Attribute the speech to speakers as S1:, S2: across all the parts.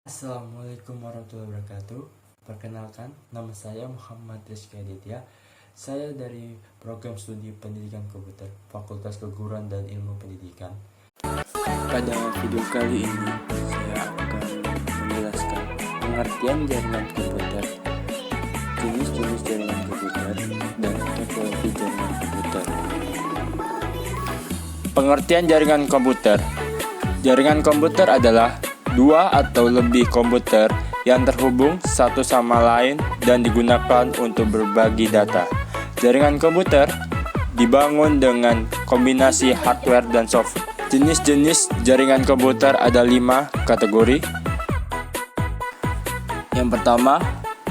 S1: Assalamualaikum warahmatullahi wabarakatuh. Perkenalkan, nama saya Muhammad Rizky Aditya. Saya dari program studi pendidikan komputer Fakultas Keguruan dan Ilmu Pendidikan.
S2: Pada video kali ini, saya akan menjelaskan pengertian jaringan komputer, jenis-jenis jaringan komputer, dan topologi jaringan komputer. Pengertian jaringan komputer. Jaringan komputer adalah dua atau lebih komputer yang terhubung satu sama lain dan digunakan untuk berbagi data. Jaringan komputer dibangun dengan kombinasi hardware dan software. Jenis-jenis jaringan komputer ada 5 kategori. Yang pertama,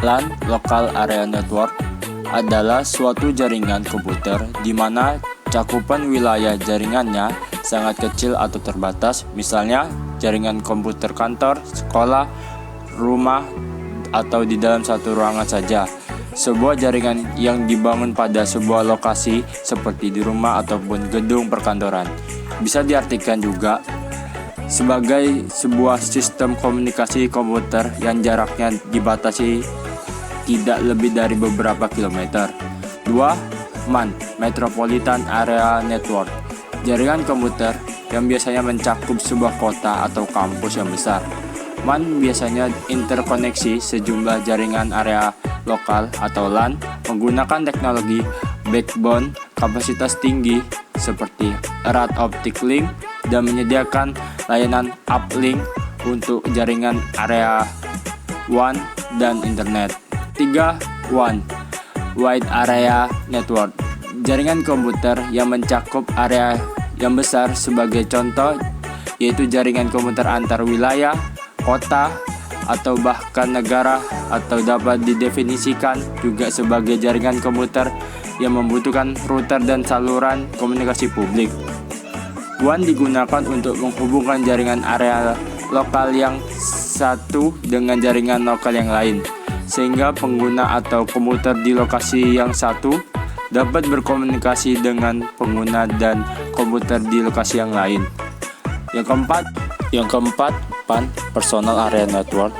S2: LAN (Local Area Network) adalah suatu jaringan komputer di mana cakupan wilayah jaringannya sangat kecil atau terbatas, misalnya jaringan komputer kantor, sekolah, rumah, atau di dalam satu ruangan saja. Sebuah jaringan yang dibangun pada sebuah lokasi seperti di rumah ataupun gedung perkantoran. Bisa diartikan juga sebagai sebuah sistem komunikasi komputer yang jaraknya dibatasi tidak lebih dari beberapa kilometer. 2. MAN (Metropolitan Area Network). Jaringan komputer yang biasanya mencakup sebuah kota atau kampus yang besar. MAN biasanya interkoneksi sejumlah jaringan area lokal atau LAN menggunakan teknologi backbone kapasitas tinggi seperti erat optic link dan menyediakan layanan uplink untuk jaringan area WAN dan internet. 3. WAN (Wide Area Network). Jaringan komputer yang mencakup area yang besar, sebagai contoh yaitu jaringan komputer antar wilayah, kota, atau bahkan negara, atau dapat didefinisikan juga sebagai jaringan komputer yang membutuhkan router dan saluran komunikasi publik. WAN digunakan untuk menghubungkan jaringan area lokal yang satu dengan jaringan lokal yang lain, sehingga pengguna atau komputer di lokasi yang satu dapat berkomunikasi dengan pengguna dan komputer di lokasi yang lain. Yang keempat, PAN (Personal Area Network).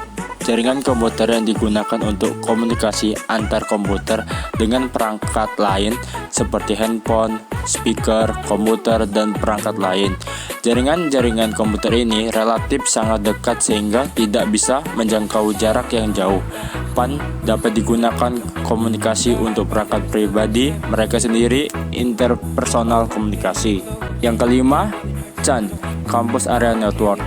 S2: Jaringan komputer yang digunakan untuk komunikasi antar komputer dengan perangkat lain seperti handphone, speaker, komputer, dan perangkat lain. Jaringan komputer ini relatif sangat dekat sehingga tidak bisa menjangkau jarak yang jauh. PAN dapat digunakan komunikasi untuk perangkat pribadi mereka sendiri, interpersonal komunikasi. Yang kelima, CAN (Campus Area Network).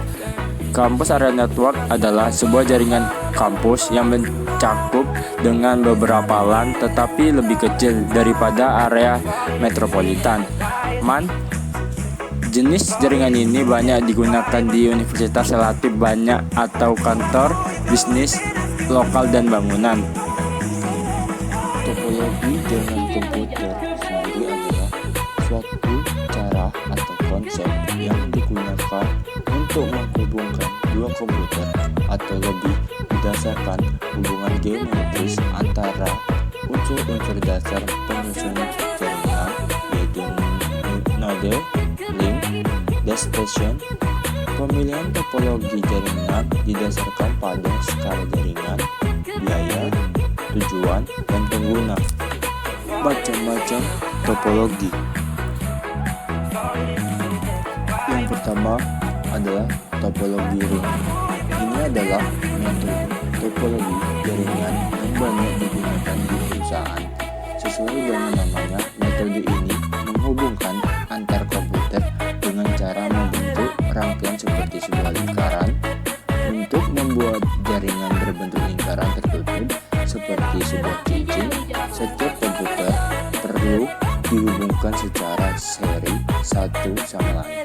S2: Campus Area Network adalah sebuah jaringan kampus yang mencakup dengan beberapa LAN tetapi lebih kecil daripada area metropolitan. MAN. Jenis jaringan ini banyak digunakan di universitas, relatif banyak, atau kantor, bisnis, lokal, dan bangunan. Topologi jaringan komputer sendiri adalah suatu cara atau konsep yang digunakan untuk menghubungkan dua komputer atau lebih berdasarkan hubungan geometris antara unsur-unsur dasar penyusun jaringan, yaitu node, link, destination. Pemilihan topologi jaringan didasarkan pada skala jaringan, biaya, tujuan, dan pengguna. Macam-macam topologi. Yang pertama adalah topologi ring. Ini adalah metode topologi jaringan yang banyak digunakan di perusahaan. Sesuai dengan namanya, metode ini menghubungkan antar komputer dengan cara membentuk rangkaian seperti sebuah lingkaran. Untuk membuat jaringan berbentuk lingkaran tertutup seperti sebuah cincin, setiap komputer perlu dihubungkan secara seri satu sama lain.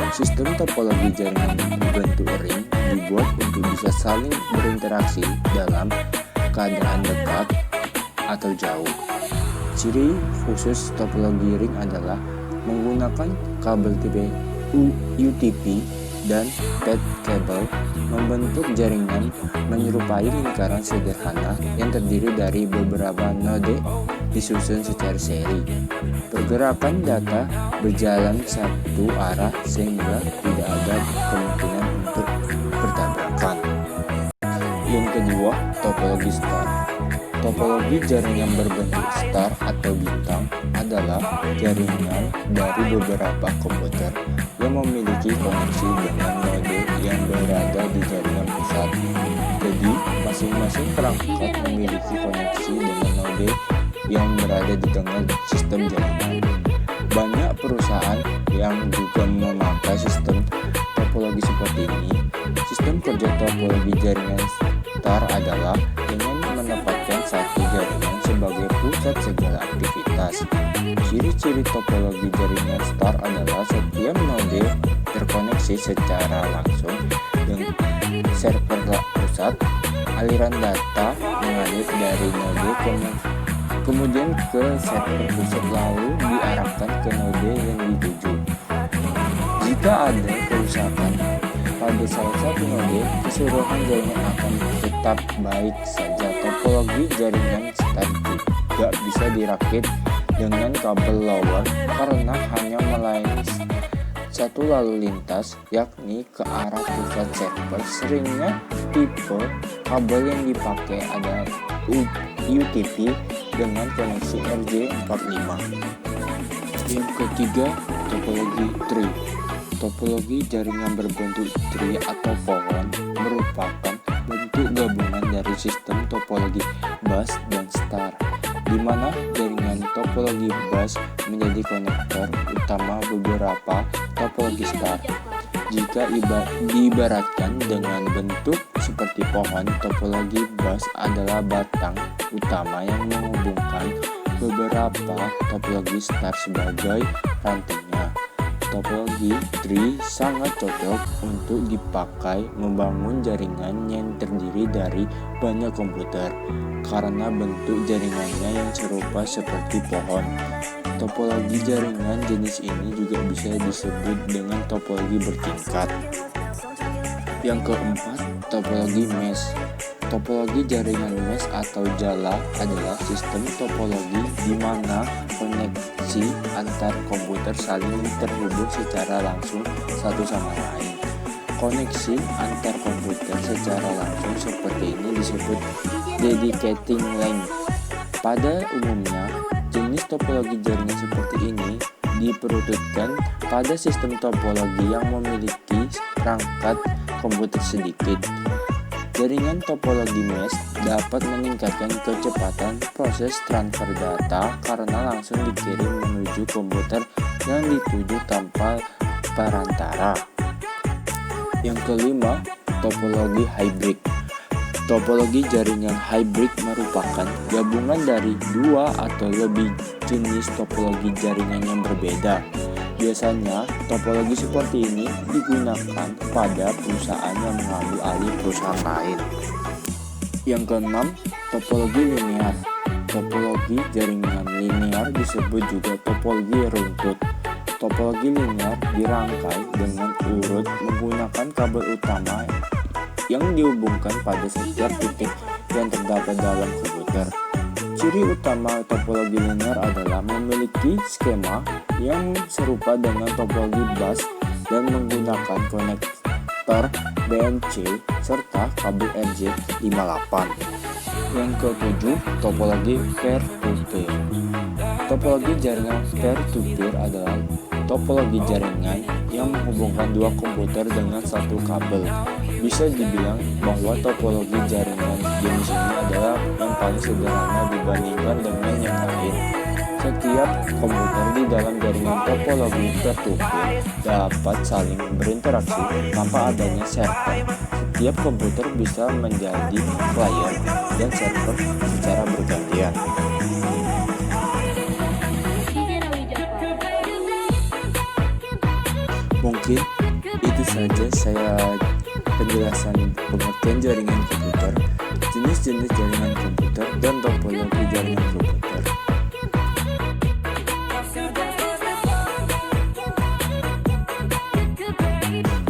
S2: Sistem topologi jaringan berbentuk ring dibuat untuk bisa saling berinteraksi dalam keadaan dekat atau jauh. Ciri khusus topologi ring adalah menggunakan kabel tipe UTP dan pad kabel membentuk jaringan menyerupai lingkaran sederhana yang terdiri dari beberapa node disusun secara seri. Pergerakan data berjalan satu arah sehingga tidak ada kemungkinan untuk bertabrakan. Yang kedua, topologi star. Topologi jaringan berbentuk star atau bintang adalah jaringan dari beberapa komputer yang memiliki koneksi dengan node yang berada di jaringan pusat. Jadi, masing-masing perangkat memiliki koneksi dengan node yang berada di tengah sistem jaringan. Banyak perusahaan yang juga memakai sistem topologi seperti ini. Sistem kerja topologi jaringan star adalah dengan menempatkan satu jaringan sebagai pusat segala aktivitas. Ciri-ciri topologi jaringan star adalah setiap node terkoneksi secara langsung dengan server pusat. Aliran data mengalir dari node kemudian ke server pusat lalu diarahkan ke node yang dituju. Jika ada kerusakan pada salah satu node, keseluruhan jaringan akan tetap baik saja. Topologi jaringan star juga bisa dirakit dengan kabel lower karena hanya melayani satu lalu lintas, yakni ke arah pusat server. Seringnya tipe kabel yang dipakai adalah UTP dengan koneksi RJ45. Yang ketiga, topologi tree. Topologi jaringan berbentuk tree atau pohon merupakan bentuk gabungan dari sistem topologi bus dan star, di mana jaringan topologi bus menjadi konektor utama beberapa topologi star. Jika diibaratkan dengan bentuk seperti pohon, topologi bus adalah batang utama yang menghubungkan beberapa topologi star sebagai rantainya. Topologi tree sangat cocok untuk dipakai membangun jaringan yang terdiri dari banyak komputer karena bentuk jaringannya yang serupa seperti pohon. Topologi jaringan jenis ini juga bisa disebut dengan topologi bertingkat. Yang keempat, topologi mesh. Topologi jaringan mesh atau jala adalah sistem topologi di mana koneksi antar komputer saling terhubung secara langsung satu sama lain. Koneksi antar komputer secara langsung seperti ini disebut dedicating link. Pada umumnya, jenis topologi jaringan seperti ini diperuntukkan pada sistem topologi yang memiliki perangkat komputer sedikit. Jaringan topologi mesh dapat meningkatkan kecepatan proses transfer data karena langsung dikirim menuju komputer yang dituju tanpa perantara. Yang kelima, topologi hybrid. Topologi jaringan hybrid merupakan gabungan dari dua atau lebih jenis topologi jaringan yang berbeda. Biasanya, topologi seperti ini digunakan pada perusahaan yang mengambil alih perusahaan lain. Yang keenam, topologi linear. Topologi jaringan linear disebut juga topologi runtut. Topologi linear dirangkai dengan urut menggunakan kabel utama yang dihubungkan pada setiap titik yang terdapat dalam komputer. Ciri utama topologi linear adalah memiliki skema yang serupa dengan topologi bus dan menggunakan konektor BNC serta kabel RJ58. Yang ketujuh, topologi peer-to-peer. Topologi jaringan peer-to-peer adalah topologi jaringan yang menghubungkan dua komputer dengan satu kabel. Bisa dibilang bahwa topologi jaringan jenis ini adalah yang paling sederhana dibandingkan dengan yang lain. Setiap komputer di dalam jaringan topologi peer-to-peer dapat saling berinteraksi tanpa adanya server. Setiap komputer bisa menjadi client dan server secara bergantian. Mungkin itu saja saya penjelasan pengertian jaringan komputer, jenis-jenis jaringan komputer, dan topologi jaringan komputer.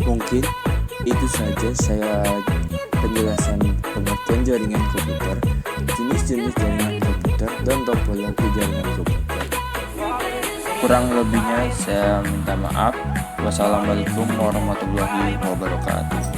S2: Mungkin itu saja saya penjelasan pengertian jaringan komputer, jenis-jenis jaringan komputer, dan topologi jaringan komputer. Kurang lebihnya saya minta maaf. Wassalamualaikum warahmatullahi wabarakatuh.